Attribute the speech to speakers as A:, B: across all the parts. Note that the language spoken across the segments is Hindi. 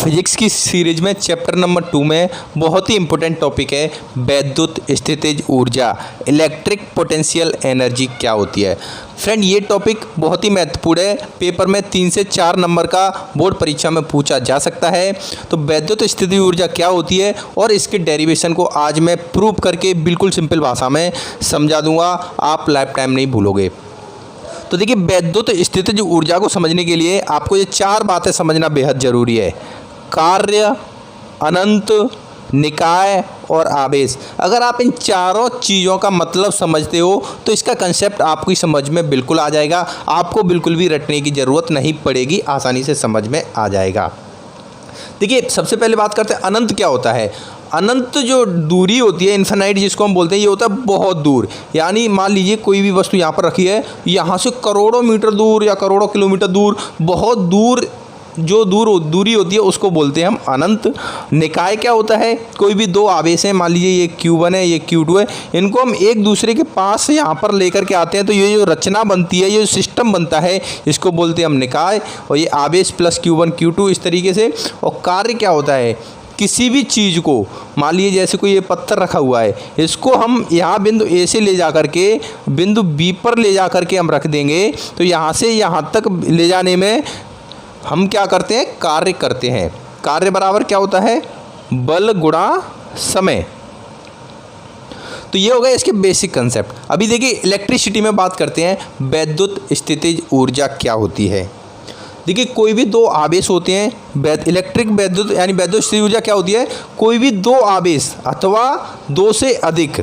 A: फिजिक्स की सीरीज में चैप्टर नंबर 2 में बहुत ही इंपॉर्टेंट टॉपिक है वैद्युत स्थितिज ऊर्जा, इलेक्ट्रिक पोटेंशियल एनर्जी क्या होती है। फ्रेंड, ये टॉपिक बहुत ही महत्वपूर्ण है, पेपर में 3 से 4 नंबर का बोर्ड परीक्षा में पूछा जा सकता है। तो वैद्युत स्थितिज ऊर्जा क्या होती है और इसके डेरिवेशन को आज मैं प्रूव करके बिल्कुल सिंपल भाषा में समझा दूंगा, आप लाइफ टाइम नहीं भूलोगे। तो देखिए, वैद्युत स्थितिज ऊर्जा को समझने के लिए आपको ये 4 बातें समझना बेहद ज़रूरी है: कार्य, अनंत, निकाय और आवेश। अगर आप इन चारों चीज़ों का मतलब समझते हो तो इसका कंसेप्ट आपकी समझ में बिल्कुल आ जाएगा, आपको बिल्कुल भी रटने की ज़रूरत नहीं पड़ेगी, आसानी से समझ में आ जाएगा। देखिए, सबसे पहले बात करते हैं अनंत क्या होता है। अनंत जो दूरी होती है, इन्फिनाइट जिसको हम बोलते हैं, ये होता है बहुत दूर। यानी मान लीजिए कोई भी वस्तु यहाँ पर रखी है, यहाँ से करोड़ों मीटर दूर या करोड़ों किलोमीटर दूर, बहुत दूर जो दूरी होती है उसको बोलते हैं हम अनंत। निकाय क्या होता है, कोई भी दो आवेश हैं, मान लीजिए ये Q1 है, ये Q2 है, इनको हम एक दूसरे के पास यहाँ पर लेकर के आते हैं तो ये जो रचना बनती है, ये जो सिस्टम बनता है, इसको बोलते हैं हम निकाय। और ये आवेश प्लस Q1 Q2 इस तरीके से। और कार्य क्या होता है, किसी भी चीज़ को, मान लीजिए जैसे कोई ये पत्थर रखा हुआ है, इसको हम यहाँ बिंदु ए से ले जा करके बिंदु बी पर ले जा करके हम रख देंगे, तो यहाँ से यहाँ तक ले जाने में हम क्या करते हैं, कार्य करते हैं। कार्य बराबर क्या होता है, बल गुणा समय। तो ये हो गया इसके बेसिक कंसेप्ट। अभी देखिए, इलेक्ट्रिसिटी में बात करते हैं, वैद्युत स्थितिज ऊर्जा क्या होती है। देखिए, कोई भी दो आवेश होते हैं, इलेक्ट्रिक वैद्युत यानी वैद्युत स्थितिज ऊर्जा क्या होती है, कोई भी दो आवेश अथवा दो से अधिक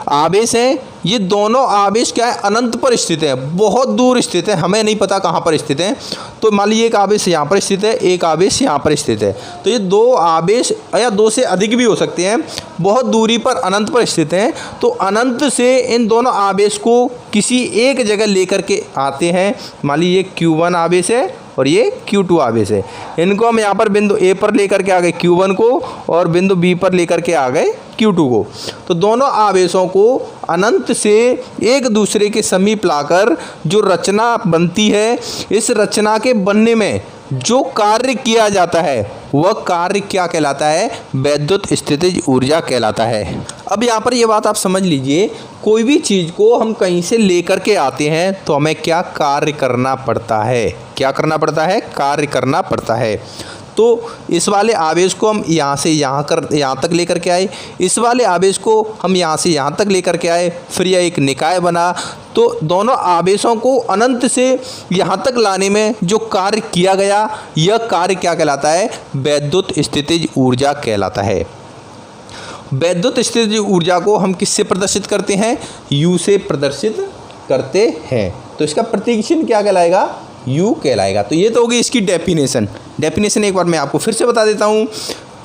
A: आवेश हैं, ये दोनों आवेश क्या है, अनंत पर स्थित है, बहुत दूर स्थित है, हमें नहीं पता कहाँ पर स्थित है। तो मान लीजिए एक आवेश यहाँ पर स्थित है, एक आवेश यहाँ पर स्थित है, तो ये दो आवेश या दो से अधिक भी हो सकते हैं, बहुत दूरी पर अनंत पर स्थित हैं। तो अनंत से इन दोनों आवेश को किसी एक जगह लेकर के आते हैं। मान लीजिए Q1 आवेश है और ये Q2 आवेश है, इनको हम यहाँ पर बिंदु ए पर लेकर के आ गए Q1 को और बिंदु बी पर लेकर के आ गए Q2 को। तो दोनों आवेशों को अनंत से एक दूसरे के समीप लाकर जो रचना बनती है, इस रचना के बनने में जो कार्य किया जाता है वह कार्य क्या कहलाता है, वैद्युत स्थितिज ऊर्जा कहलाता है। अब यहाँ पर ये बात आप समझ लीजिए, कोई भी चीज़ को हम कहीं से लेकर के आते हैं तो हमें क्या कार्य करना पड़ता है, क्या करना पड़ता है, कार्य करना पड़ता है। तो इस वाले आवेश को हम यहाँ से यहाँ तक लेकर के आए, इस वाले आवेश को हम यहाँ से यहाँ तक लेकर के आए, फिर यह एक निकाय बना। तो दोनों आवेशों को अनंत से यहाँ तक लाने में जो कार्य किया गया, यह कार्य क्या कहलाता है, वैद्युत स्थितिज ऊर्जा कहलाता है। वैद्युत स्थितिज ऊर्जा को हम किससे प्रदर्शित करते हैं, U से प्रदर्शित करते हैं। तो इसका प्रतीक चिन्ह क्या कहलाएगा, U कहलाएगा। तो ये तो होगी इसकी डेफिनेशन एक बार मैं आपको फिर से बता देता हूँ।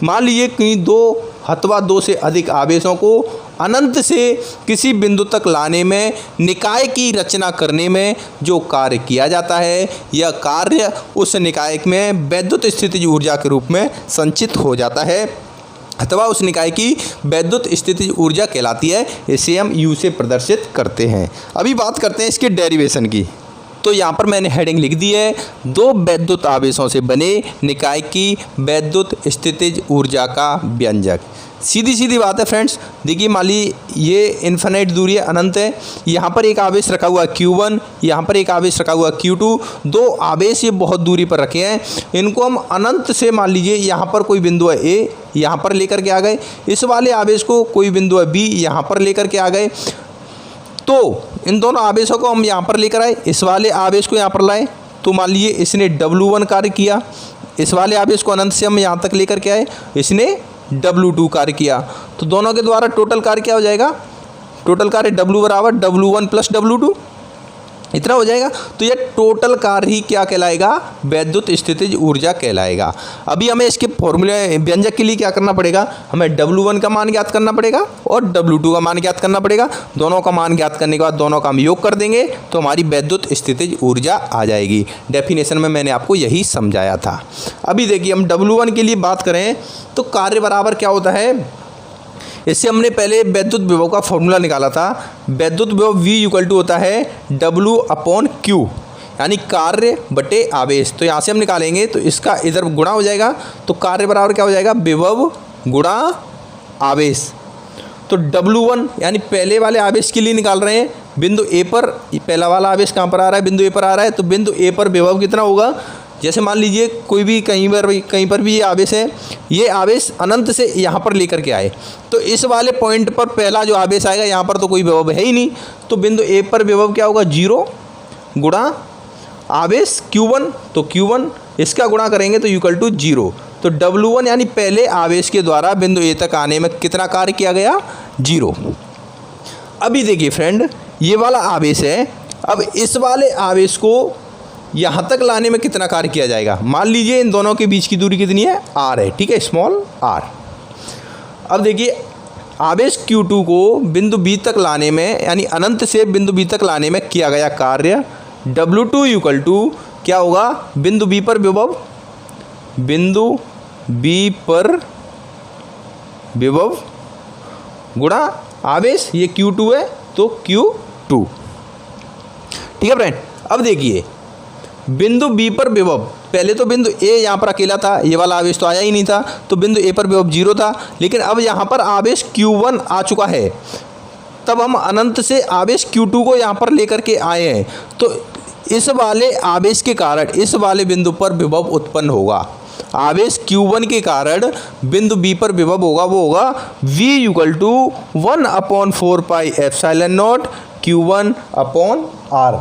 A: मान लीजिए कि दो अथवा दो से अधिक आवेशों को अनंत से किसी बिंदु तक लाने में, निकाय की रचना करने में जो कार्य किया जाता है, यह कार्य उस निकाय में वैद्युत स्थितिज ऊर्जा के रूप में संचित हो जाता है, अथवा उस निकाय की वैद्युत स्थितिज ऊर्जा कहलाती है। इसे हम U से प्रदर्शित करते हैं। अभी बात करते हैं इसके डेरिवेशन की। तो यहाँ पर मैंने हेडिंग लिख दी है, दो वैद्युत आवेशों से बने निकाय की वैद्युत स्थितिज ऊर्जा का व्यंजक। सीधी बात है फ्रेंड्स। देखिए, मान ली ये इन्फिनाइट दूरी है, अनंत है, यहाँ पर एक आवेश रखा हुआ Q1, यहाँ पर एक आवेश रखा हुआ Q2, दो आवेश ये बहुत दूरी पर रखे हैं, इनको हम अनंत से, मान लीजिए यहाँ पर कोई बिंदु है A, यहाँ पर लेकर के आ गए, इस वाले आवेश को कोई बिंदु है B, यहाँ पर लेकर के आ गए। तो इन दोनों आवेशों को हम यहाँ पर लेकर आए, इस वाले आवेश को यहाँ पर लाए, तो मान लीजिए इसने W1 कार्य किया, इस वाले आवेश को अनंत से हम यहाँ तक लेकर के आए, इसने W2 कार्य किया। तो दोनों के द्वारा टोटल कार्य क्या हो जाएगा, टोटल कार्य W बराबर W1 प्लस W2, इतना हो जाएगा। तो यह टोटल कार्य ही क्या कहलाएगा, वैद्युत स्थितिज ऊर्जा कहलाएगा। अभी हमें इसके फॉर्मूले व्यंजक के लिए क्या करना पड़ेगा, हमें W1 का मान ज्ञात करना पड़ेगा और W2 का मान ज्ञात करना पड़ेगा। दोनों का मान ज्ञात करने के बाद दोनों का हम योग कर देंगे तो हमारी वैद्युत स्थितिज ऊर्जा आ जाएगी। डेफिनेशन में मैंने आपको यही समझाया था। अभी देखिए, हम W1 के लिए बात करें तो कार्य बराबर क्या होता है, इससे हमने पहले वैद्युत विभव का फॉर्मूला निकाला था। वैद्युत विभव V इक्वल टू होता है W अपॉन Q। यानी कार्य बटे आवेश। तो यहाँ से हम निकालेंगे तो इसका इधर गुणा हो जाएगा, तो कार्य बराबर क्या हो जाएगा, विभव गुणा आवेश। तो W1 यानी पहले वाले आवेश के लिए निकाल रहे हैं, बिंदु ए पर पहला वाला आवेश कहाँ पर आ रहा है, बिंदु ए पर आ रहा है, तो बिंदु ए पर विभव कितना होगा। जैसे मान लीजिए कोई भी कहीं पर भी ये आवेश है, ये आवेश अनंत से यहाँ पर लेकर के आए, तो इस वाले पॉइंट पर पहला जो आवेश आएगा यहाँ पर तो कोई विभव है ही नहीं, तो बिंदु ए पर विभव क्या होगा, 0 गुणा आवेश Q1, तो Q1 इसका गुणा करेंगे तो इक्वल टू 0। तो W1 यानी पहले आवेश के द्वारा बिंदु ए तक आने में कितना कार्य किया गया, 0। अभी देखिए फ्रेंड, ये वाला आवेश है, अब इस वाले आवेश को यहाँ तक लाने में कितना कार्य किया जाएगा। मान लीजिए इन दोनों के बीच की दूरी कितनी है, r है, ठीक है, स्मॉल r। अब देखिए आवेश Q2 को बिंदु B तक लाने में, यानी अनंत से बिंदु B तक लाने में किया गया कार्य W2 इक्वल टू क्या होगा, बिंदु B पर विभव, बिंदु B पर विभव गुणा आवेश, ये Q2 है तो Q2, ठीक है फ्रेंड। अब देखिए बिंदु B पर विभव, पहले तो बिंदु A यहाँ पर अकेला था, ये वाला आवेश तो आया ही नहीं था, तो बिंदु A पर विभव 0 था, लेकिन अब यहाँ पर आवेश Q1 आ चुका है, तब हम अनंत से आवेश Q2 को यहाँ पर लेकर के आए हैं, तो इस वाले आवेश के कारण इस वाले बिंदु पर विभव उत्पन्न होगा। आवेश Q1 के कारण बिंदु B पर विभव होगा, वो होगा V equal to 1/4 pi epsilon not Q1 upon R।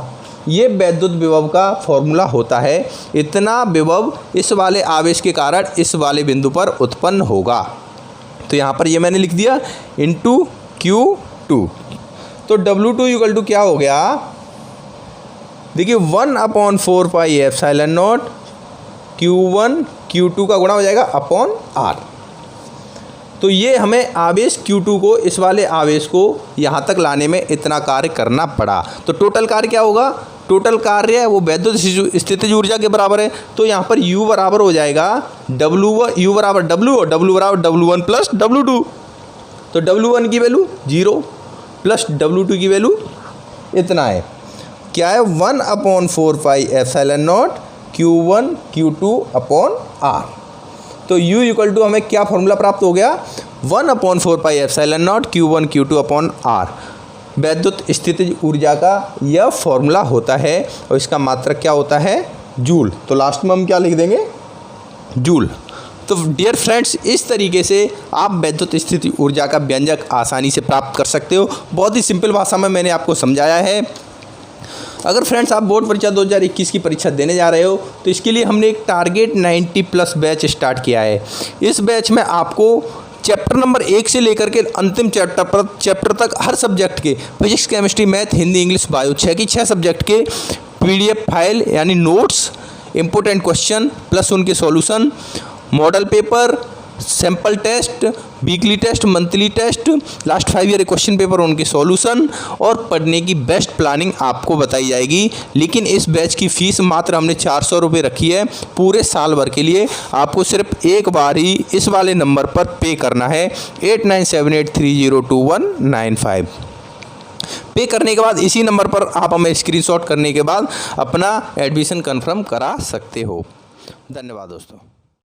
A: ये वैद्युत विभव का फॉर्मूला होता है, इतना विभव इस वाले आवेश के कारण इस वाले बिंदु पर उत्पन्न होगा। तो यहाँ पर ये मैंने लिख दिया इंटू Q2। तो W2 इक्वल टू क्या हो गया, देखिए 1/4 pi epsilon not Q1 Q2 का गुणा हो जाएगा अपॉन R। तो ये हमें आवेश Q2 को इस वाले आवेश को यहाँ तक लाने में इतना कार्य करना पड़ा। तो टोटल कार्य क्या होगा, टोटल कार्य है वो वैद्युत स्थितिज ऊर्जा के बराबर है, तो यहाँ पर U बराबर हो जाएगा U बराबर W और W बराबर W1 प्लस W2। तो W1 की वैल्यू 0 प्लस W2 की वैल्यू इतना है, क्या है 1/4 pi epsilon not Q1 Q2 upon R। तो U इक्वल टू हमें क्या फॉर्मूला प्राप्त हो गया, 1/4 pi epsilon not Q1 Q2 upon R। वैद्युत स्थितिज ऊर्जा का यह फॉर्मूला होता है और इसका मात्रक क्या होता है, जूल। तो लास्ट में हम क्या लिख देंगे, जूल। तो डियर फ्रेंड्स, इस तरीके से आप वैद्युत स्थितिज ऊर्जा का व्यंजक आसानी से प्राप्त कर सकते हो। बहुत ही सिंपल भाषा में मैंने आपको समझाया है। अगर फ्रेंड्स आप बोर्ड परीक्षा 2021 की परीक्षा देने जा रहे हो तो इसके लिए हमने एक टारगेट 90+ बैच स्टार्ट किया है। इस बैच में आपको चैप्टर नंबर 1 से लेकर के अंतिम चैप्टर तक हर सब्जेक्ट के physics, chemistry, math, Hindi, English, bio 6 subject के PDF फाइल यानी नोट्स, इम्पोर्टेंट क्वेश्चन प्लस उनके solution, model paper, sample test, weekly test, monthly test, last 5 year question paper उनके सॉल्यूशन और पढ़ने की बेस्ट प्लानिंग आपको बताई जाएगी। लेकिन इस बैच की फ़ीस मात्र हमने 400 रुपये रखी है पूरे साल भर के लिए। आपको सिर्फ एक बार ही इस वाले नंबर पर पे करना है 8978302195। पे करने के बाद इसी नंबर पर आप हमें स्क्रीनशॉट करने के बाद अपना एडमिशन कन्फर्म करा सकते हो। धन्यवाद दोस्तों।